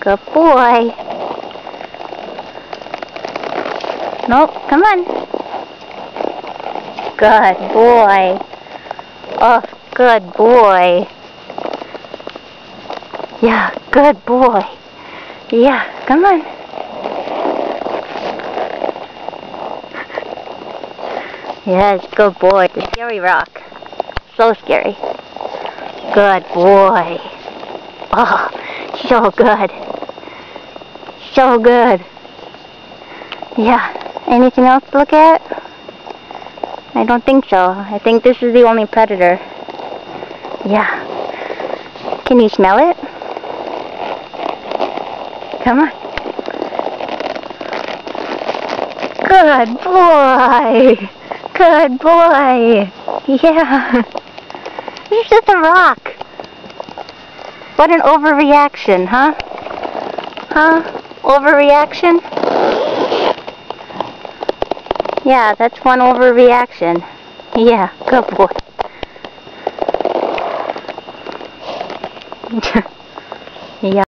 Good boy. Nope, come on. Good boy. Oh, good boy. Yeah, good boy. Yeah, come on. Yes, good boy. The scary rock. So scary. Good boy. Oh, so good. So good. Yeah. Anything else to look at? I don't think so. I think this is the only predator. Yeah. Can you smell it? Come on. Good boy. Good boy. Yeah. It's just a rock. What an overreaction, huh? Huh? Overreaction? Yeah, that's one overreaction. Yeah, good boy. Yeah.